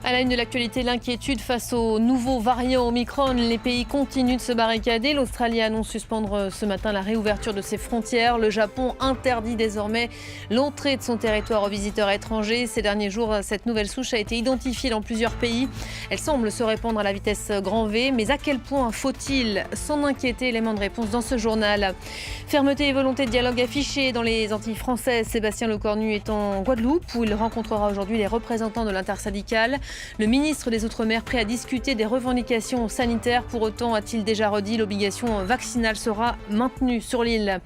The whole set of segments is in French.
À la une de l'actualité, l'inquiétude face au nouveau variant Omicron. Les pays continuent de se barricader. L'Australie annonce suspendre ce matin la réouverture de ses frontières. Le Japon interdit désormais l'entrée de son territoire aux visiteurs étrangers. Ces derniers jours, cette nouvelle souche a été identifiée dans plusieurs pays. Elle semble se répandre à la vitesse grand V. Mais à quel point faut-il s'en inquiéter? Élément de réponse dans ce journal. Fermeté et volonté de dialogue affichée dans les Antilles françaises. Sébastien Lecornu est en Guadeloupe où il rencontrera aujourd'hui les représentants de l'intersyndicale. Le ministre des Outre-mer prêt à discuter des revendications sanitaires. Pour autant, a-t-il déjà redit, l'obligation vaccinale sera maintenue sur l'île.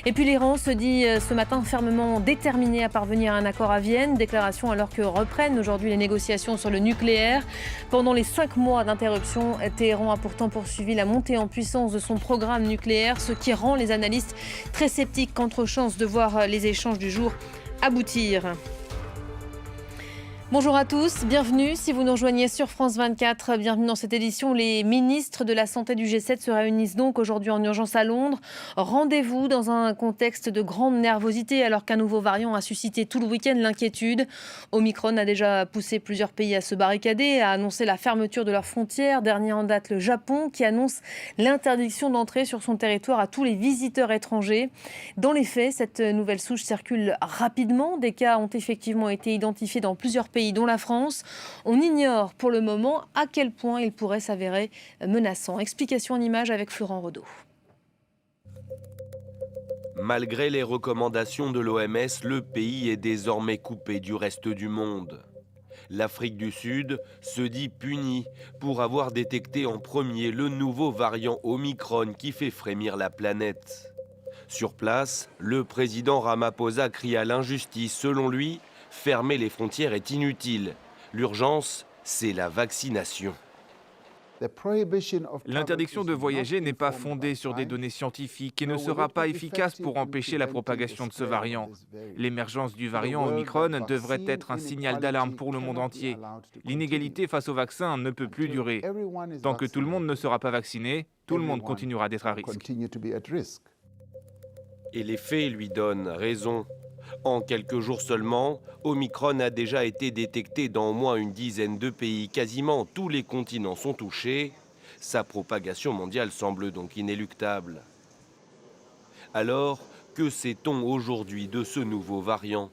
Et puis l'Iran se dit ce matin fermement déterminé à parvenir à un accord à Vienne. Déclaration alors que reprennent aujourd'hui les négociations sur le nucléaire. Pendant les 5 mois d'interruption, Téhéran a pourtant poursuivi la montée en puissance de son programme nucléaire, ce qui rend les analystes très sceptiques quant aux chances de voir les échanges du jour aboutir. Bonjour à tous, bienvenue si vous nous rejoignez sur France 24. Bienvenue dans cette édition. Les ministres de la Santé du G7 se réunissent donc aujourd'hui en urgence à Londres. Rendez-vous dans un contexte de grande nervosité alors qu'un nouveau variant a suscité tout le week-end l'inquiétude. Omicron a déjà poussé plusieurs pays à se barricader, à annoncer la fermeture de leurs frontières. Dernier en date, le Japon qui annonce l'interdiction d'entrée sur son territoire à tous les visiteurs étrangers. Dans les faits, cette nouvelle souche circule rapidement. Des cas ont effectivement été identifiés dans plusieurs pays dont la France. On ignore pour le moment à quel point il pourrait s'avérer menaçant. Explication en images avec Florent Rodeau. Malgré les recommandations de l'OMS, le pays est désormais coupé du reste du monde. L'Afrique du Sud se dit punie pour avoir détecté en premier le nouveau variant Omicron qui fait frémir la planète. Sur place, le président Ramaphosa crie à l'injustice. Selon lui, fermer les frontières est inutile. L'urgence, c'est la vaccination. L'interdiction de voyager n'est pas fondée sur des données scientifiques et ne sera pas efficace pour empêcher la propagation de ce variant. L'émergence du variant Omicron devrait être un signal d'alarme pour le monde entier. L'inégalité face au vaccin ne peut plus durer. Tant que tout le monde ne sera pas vacciné, tout le monde continuera d'être à risque. Et les faits lui donnent raison. En quelques jours seulement, Omicron a déjà été détecté dans au moins une dizaine de pays. Quasiment tous les continents sont touchés. Sa propagation mondiale semble donc inéluctable. Alors, que sait-on aujourd'hui de ce nouveau variant?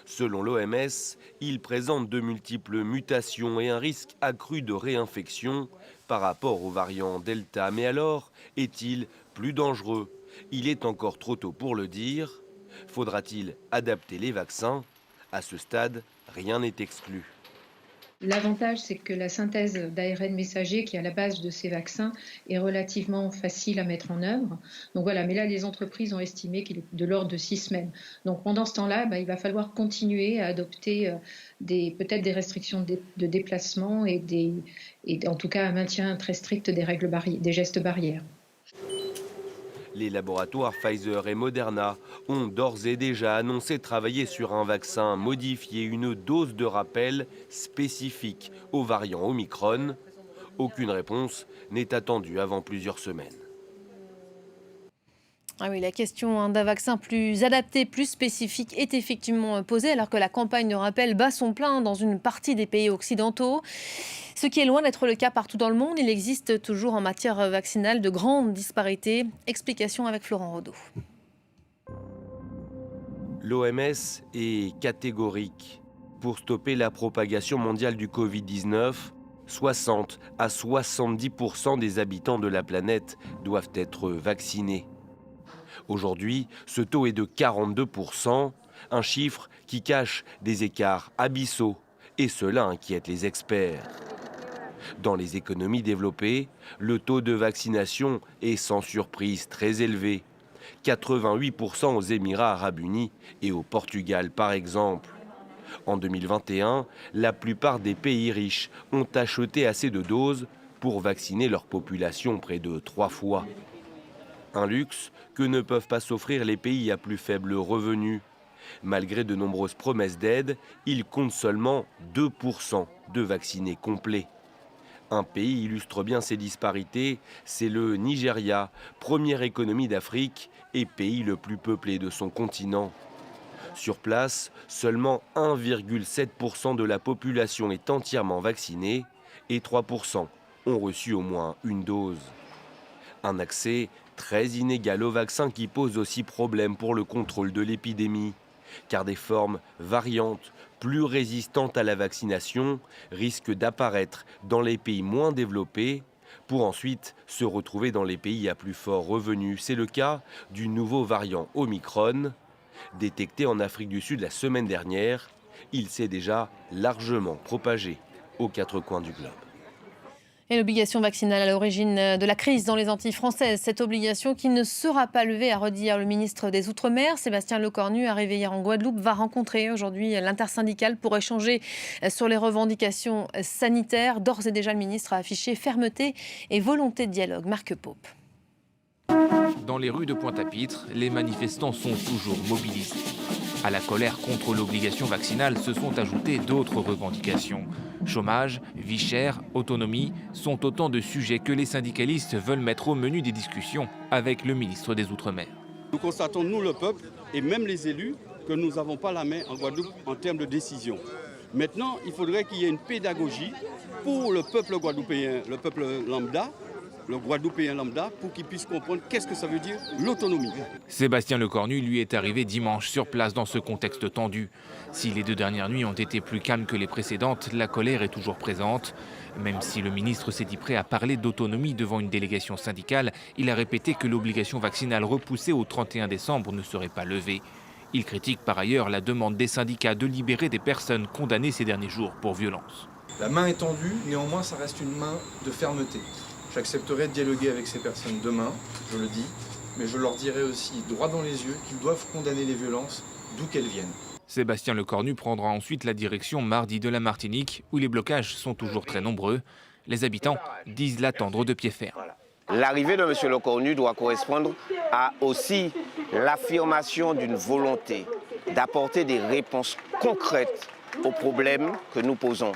Selon l'OMS, il présente de multiples mutations et un risque accru de réinfection par rapport au variant Delta. Mais alors, est-il plus dangereux? Il est encore trop tôt pour le dire. Faudra-t-il adapter les vaccins? À ce stade, rien n'est exclu. L'avantage, c'est que la synthèse d'ARN messager qui est à la base de ces vaccins est relativement facile à mettre en œuvre. Donc voilà, mais là, les entreprises ont estimé qu'il est de l'ordre de 6 semaines. Donc pendant ce temps-là, il va falloir continuer à adopter peut-être des restrictions de déplacement et en tout cas un maintien très strict des règles des gestes barrières. Les laboratoires Pfizer et Moderna ont d'ores et déjà annoncé travailler sur un vaccin modifié, une dose de rappel spécifique au variant Omicron. Aucune réponse n'est attendue avant plusieurs semaines. Ah oui, la question d'un vaccin plus adapté, plus spécifique est effectivement posée alors que la campagne de rappel bat son plein dans une partie des pays occidentaux. Ce qui est loin d'être le cas partout dans le monde, il existe toujours en matière vaccinale de grandes disparités. Explication avec Florent Rodeau. L'OMS est catégorique. Pour stopper la propagation mondiale du Covid-19, 60 à 70% des habitants de la planète doivent être vaccinés. Aujourd'hui, ce taux est de 42%, un chiffre qui cache des écarts abyssaux, et cela inquiète les experts. Dans les économies développées, le taux de vaccination est sans surprise très élevé. 88% aux Émirats arabes unis et au Portugal par exemple. En 2021, la plupart des pays riches ont acheté assez de doses pour vacciner leur population près de 3 fois. Un luxe que ne peuvent pas s'offrir les pays à plus faible revenu. Malgré de nombreuses promesses d'aide, ils comptent seulement 2% de vaccinés complets. Un pays illustre bien ces disparités, c'est le Nigeria, première économie d'Afrique et pays le plus peuplé de son continent. Sur place, seulement 1,7% de la population est entièrement vaccinée et 3% ont reçu au moins une dose. Un accès très inégal au vaccin qui pose aussi problème pour le contrôle de l'épidémie, car des formes variantes, plus résistantes à la vaccination, risquent d'apparaître dans les pays moins développés pour ensuite se retrouver dans les pays à plus fort revenu. C'est le cas du nouveau variant Omicron. Détecté en Afrique du Sud la semaine dernière, il s'est déjà largement propagé aux quatre coins du globe. Et l'obligation vaccinale à l'origine de la crise dans les Antilles françaises. Cette obligation qui ne sera pas levée, a redit hier le ministre des Outre-mer. Sébastien Lecornu, arrivé hier en Guadeloupe, va rencontrer aujourd'hui l'intersyndicale pour échanger sur les revendications sanitaires. D'ores et déjà, le ministre a affiché fermeté et volonté de dialogue. Marc Pope. Dans les rues de Pointe-à-Pitre, les manifestants sont toujours mobilisés. À la colère contre l'obligation vaccinale se sont ajoutées d'autres revendications. Chômage, vie chère, autonomie sont autant de sujets que les syndicalistes veulent mettre au menu des discussions avec le ministre des Outre-mer. Nous constatons, nous le peuple et même les élus, que nous n'avons pas la main en Guadeloupe en termes de décision. Maintenant, il faudrait qu'il y ait une pédagogie pour le peuple guadeloupéen, le peuple lambda, le Guadeloupéen lambda, pour qu'il puisse comprendre qu'est-ce que ça veut dire l'autonomie. Sébastien Lecornu lui est arrivé dimanche sur place dans ce contexte tendu. Si les 2 dernières nuits ont été plus calmes que les précédentes, la colère est toujours présente. Même si le ministre s'est dit prêt à parler d'autonomie devant une délégation syndicale, il a répété que l'obligation vaccinale repoussée au 31 décembre ne serait pas levée. Il critique par ailleurs la demande des syndicats de libérer des personnes condamnées ces derniers jours pour violence. La main est tendue, néanmoins ça reste une main de fermeté. J'accepterai de dialoguer avec ces personnes demain, je le dis, mais je leur dirai aussi droit dans les yeux qu'ils doivent condamner les violences d'où qu'elles viennent. Sébastien Lecornu prendra ensuite la direction mardi de la Martinique, où les blocages sont toujours très nombreux. Les habitants disent l'attendre de pied ferme. L'arrivée de M. Lecornu doit correspondre à aussi l'affirmation d'une volonté d'apporter des réponses concrètes aux problèmes que nous posons.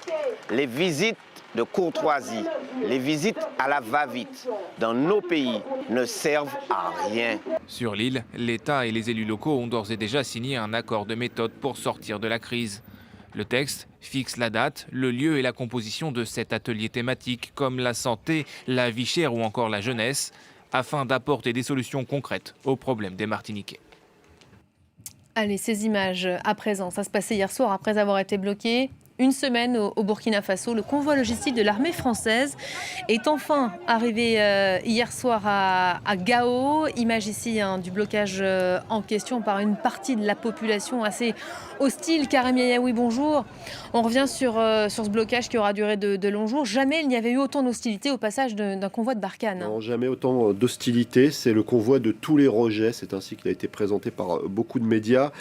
Les visites de courtoisie, les visites à la va-vite dans nos pays ne servent à rien. Sur l'île, l'État et les élus locaux ont d'ores et déjà signé un accord de méthode pour sortir de la crise. Le texte fixe la date, le lieu et la composition de 7 ateliers thématiques comme la santé, la vie chère ou encore la jeunesse, afin d'apporter des solutions concrètes aux problèmes des Martiniquais. Allez, ces images à présent, ça se passait hier soir après avoir été bloqué. Une semaine au Burkina Faso, le convoi logistique de l'armée française est enfin arrivé hier soir à Gao. Image ici du blocage en question par une partie de la population assez hostile. Karim Yayaoui, bonjour. On revient sur ce blocage qui aura duré de longs jours. Jamais il n'y avait eu autant d'hostilité au passage d'un convoi de Barkhane. Non, jamais autant d'hostilité. C'est le convoi de tous les rejets. C'est ainsi qu'il a été présenté par beaucoup de médias.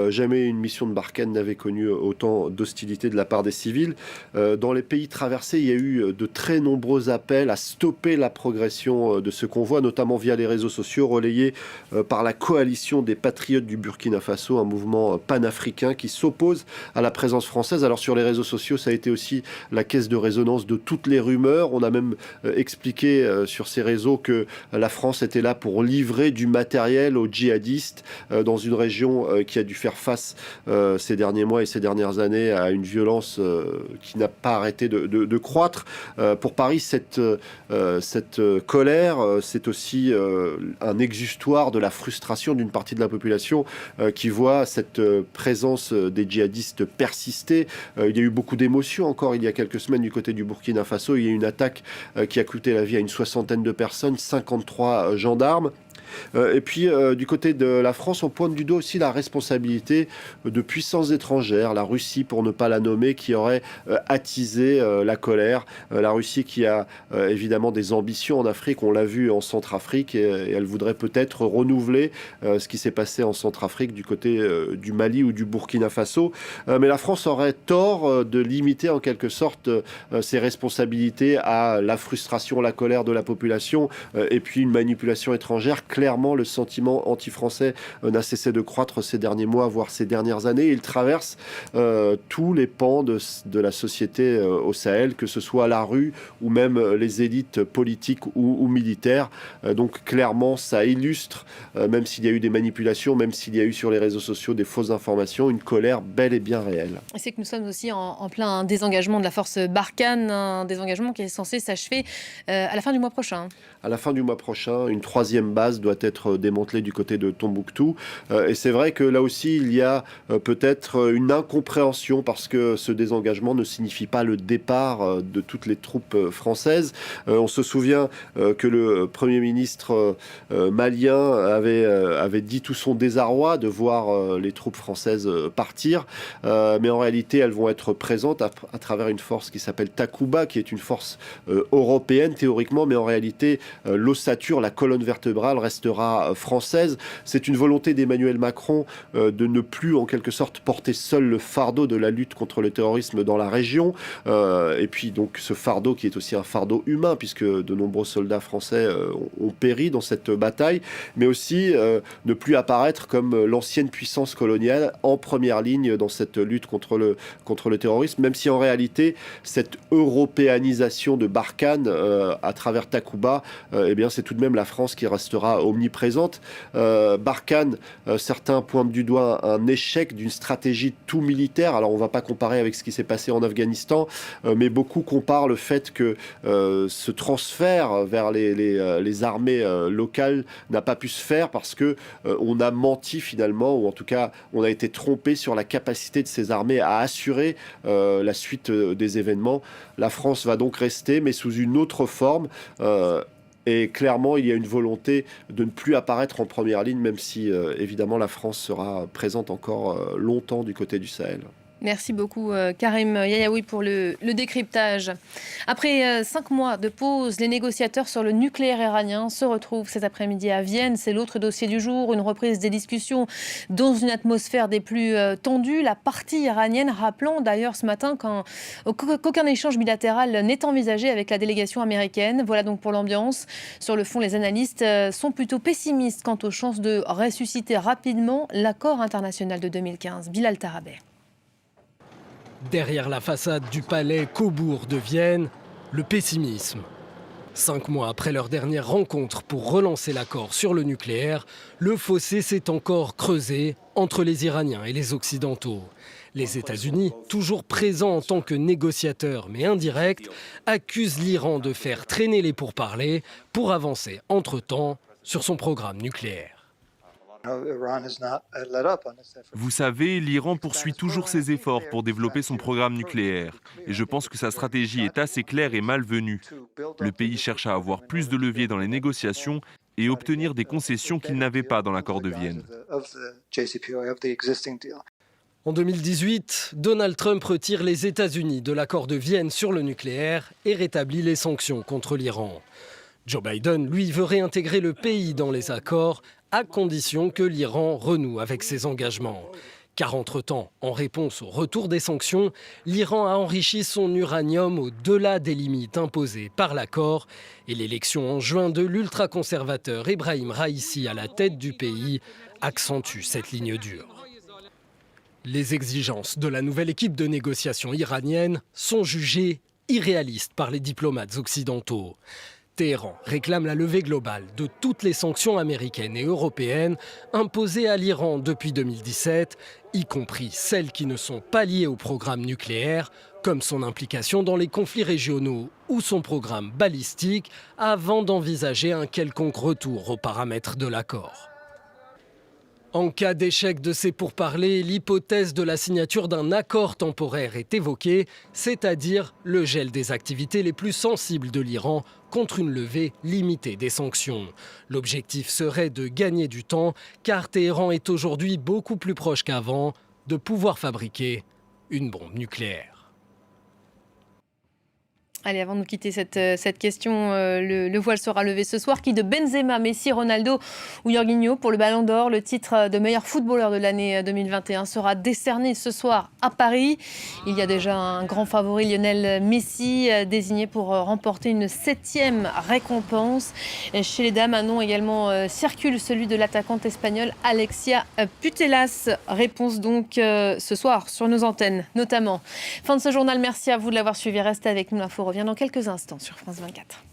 Jamais une mission de Barkhane n'avait connu autant d'hostilité de la part des civils. Dans les pays traversés, il y a eu de très nombreux appels à stopper la progression de ce convoi, notamment via les réseaux sociaux relayés par la coalition des patriotes du Burkina Faso, un mouvement panafricain qui s'oppose à la présence française. Alors sur les réseaux sociaux, ça a été aussi la caisse de résonance de toutes les rumeurs. On a même expliqué sur ces réseaux que la France était là pour livrer du matériel aux djihadistes dans une région qui a dû faire face ces derniers mois et ces dernières années à une violence qui n'a pas arrêté de croître. Pour Paris, cette colère, c'est aussi un exutoire de la frustration d'une partie de la population qui voit cette présence des djihadistes persister. Il y a eu beaucoup d'émotions encore il y a quelques semaines du côté du Burkina Faso. Il y a eu une attaque qui a coûté la vie à une 60aine de personnes, 53 gendarmes. Et puis du côté de la France, on pointe du doigt aussi la responsabilité de puissances étrangères, la Russie pour ne pas la nommer, qui aurait attisé la colère. La Russie qui a évidemment des ambitions en Afrique, on l'a vu en Centrafrique, et elle voudrait peut-être renouveler ce qui s'est passé en Centrafrique du côté du Mali ou du Burkina Faso. Mais la France aurait tort de limiter en quelque sorte ses responsabilités à la frustration, la colère de la population et puis une manipulation étrangère clairement, le sentiment anti-français n'a cessé de croître ces derniers mois, voire ces dernières années. Il traverse tous les pans de la société au Sahel, que ce soit la rue ou même les élites politiques ou militaires. Donc clairement, ça illustre, même s'il y a eu des manipulations, même s'il y a eu sur les réseaux sociaux des fausses informations, une colère bel et bien réelle. C'est que nous sommes aussi en plein désengagement de la force Barkhane, un désengagement qui est censé s'achever à la fin du mois prochain. À la fin du mois prochain, une 3e base doit être démantelée du côté de Tombouctou. Et c'est vrai que là aussi, il y a peut-être une incompréhension parce que ce désengagement ne signifie pas le départ de toutes les troupes françaises. On se souvient que le Premier ministre malien avait dit tout son désarroi de voir les troupes françaises partir. Mais en réalité, elles vont être présentes à travers une force qui s'appelle Takuba, qui est une force européenne théoriquement, mais en réalité, l'ossature, la colonne vertébrale restera française. C'est une volonté d'Emmanuel Macron de ne plus en quelque sorte porter seul le fardeau de la lutte contre le terrorisme dans la région. Et puis donc ce fardeau qui est aussi un fardeau humain, puisque de nombreux soldats français ont péri dans cette bataille, mais aussi ne plus apparaître comme l'ancienne puissance coloniale en première ligne dans cette lutte contre le terrorisme, même si en réalité cette européanisation de Barkhane à travers Takuba, eh bien c'est tout de même la France qui restera omniprésente. Barkhane, certains pointent du doigt un échec d'une stratégie tout militaire. Alors on ne va pas comparer avec ce qui s'est passé en Afghanistan, mais beaucoup comparent le fait que ce transfert vers les armées locales n'a pas pu se faire parce que on a menti finalement, ou en tout cas on a été trompé sur la capacité de ces armées à assurer la suite des événements. La France va donc rester, mais sous une autre forme. Et clairement, il y a une volonté de ne plus apparaître en première ligne, même si évidemment la France sera présente encore longtemps du côté du Sahel. Merci beaucoup Karim Yayaoui pour le décryptage. Après 5 mois de pause, les négociateurs sur le nucléaire iranien se retrouvent cet après-midi à Vienne. C'est l'autre dossier du jour, une reprise des discussions dans une atmosphère des plus tendues. La partie iranienne rappelant d'ailleurs ce matin qu'aucun échange bilatéral n'est envisagé avec la délégation américaine. Voilà donc pour l'ambiance. Sur le fond, les analystes sont plutôt pessimistes quant aux chances de ressusciter rapidement l'accord international de 2015. Bilal Tarabeh. Derrière la façade du palais Cobourg de Vienne, le pessimisme. 5 mois après leur dernière rencontre pour relancer l'accord sur le nucléaire, le fossé s'est encore creusé entre les Iraniens et les Occidentaux. Les États-Unis, toujours présents en tant que négociateurs mais indirects, accusent l'Iran de faire traîner les pourparlers pour avancer entre-temps sur son programme nucléaire. Vous savez, l'Iran poursuit toujours ses efforts pour développer son programme nucléaire. Et je pense que sa stratégie est assez claire et malvenue. Le pays cherche à avoir plus de levier dans les négociations et obtenir des concessions qu'il n'avait pas dans l'accord de Vienne. En 2018, Donald Trump retire les États-Unis de l'accord de Vienne sur le nucléaire et rétablit les sanctions contre l'Iran. Joe Biden, lui, veut réintégrer le pays dans les accords à condition que l'Iran renoue avec ses engagements. Car entre-temps, en réponse au retour des sanctions, l'Iran a enrichi son uranium au-delà des limites imposées par l'accord et l'élection en juin de l'ultra-conservateur Ebrahim Raïssi à la tête du pays accentue cette ligne dure. Les exigences de la nouvelle équipe de négociation iranienne sont jugées irréalistes par les diplomates occidentaux. Téhéran réclame la levée globale de toutes les sanctions américaines et européennes imposées à l'Iran depuis 2017, y compris celles qui ne sont pas liées au programme nucléaire, comme son implication dans les conflits régionaux ou son programme balistique, avant d'envisager un quelconque retour aux paramètres de l'accord. En cas d'échec de ces pourparlers, l'hypothèse de la signature d'un accord temporaire est évoquée, c'est-à-dire le gel des activités les plus sensibles de l'Iran contre une levée limitée des sanctions. L'objectif serait de gagner du temps, car Téhéran est aujourd'hui beaucoup plus proche qu'avant de pouvoir fabriquer une bombe nucléaire. Allez, avant de nous quitter cette question, le voile sera levé ce soir. Qui de Benzema, Messi, Ronaldo ou Jorginho pour le Ballon d'Or? Le titre de meilleur footballeur de l'année 2021 sera décerné ce soir à Paris. Il y a déjà un grand favori, Lionel Messi, désigné pour remporter une 7e récompense. Et chez les dames, un nom également circule, celui de l'attaquante espagnole Alexia Putellas. Réponse donc ce soir sur nos antennes, notamment. Fin de ce journal, merci à vous de l'avoir suivi. Restez avec nous, l'info revient dans quelques instants sur France 24.